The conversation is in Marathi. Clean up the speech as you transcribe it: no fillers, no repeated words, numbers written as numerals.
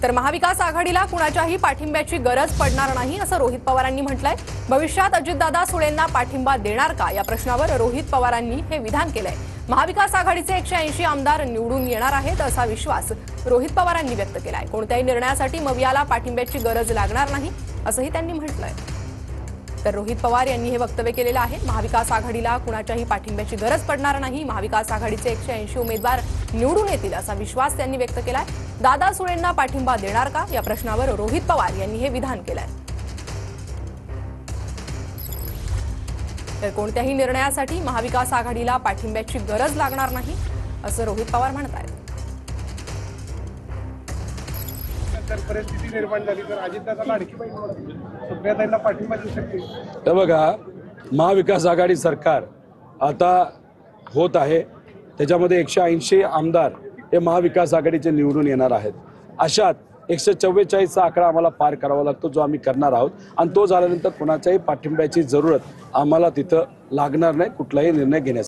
तर महाविकास आघाडीला कुणाच्याही पाठिंब्याची गरज पडणार नाही असं रोहित पवारांनी म्हटलंय। भविष्यात अजितदादा सुळेंना पाठिंबा देणार का या प्रश्नावर रोहित पवारांनी हे विधान केलंय। महाविकास आघाडीचे 180 आमदार निवडून येणार आहेत असा विश्वास रोहित पवारांनी व्यक्त केलाय। कोणत्याही निर्णयासाठी मवियाला पाठिंब्याची गरज लागणार नाही असंही त्यांनी म्हटलंय। तर रोहित पवार यांनी हे वक्तव्य केलेलं आहे। महाविकास आघाडीला कुणाच्याही पाठिंब्याची गरज पडणार नाही, महाविकास आघाडीचे 180 उमेदवार निवडून येतील असा विश्वास त्यांनी व्यक्त केलाय। दादा सुळेंना पाठिंबा देणार का या प्रश्नावर रोहित पवार यांनी हे विधान केलंय। तर कोणत्याही निर्णयासाठी महाविकास आघाडीला पाठिंब्याची गरज लागणार नाही असं रोहित पवार म्हणतात। जर परिस्थिती निर्माण झाली तर अजितदादा लाडकी बहीण सुप्रियाताईंना पाठिंबा देऊ शकते। तर बघा, महाविकास आघाडी सरकार आता होत आहे, त्याच्यामध्ये 180 आमदार हे महाविकास आघाडीचे निवडून येणार आहेत। अशात 144चा आकडा आम्हाला पार करावा लागतो, जो आम्ही करणार आहोत, आणि तो झाल्यानंतर कोणाच्याही पाठिंब्याची जरूरत आम्हाला तिथं लागणार नाही कुठलाही निर्णय घेण्यासाठी।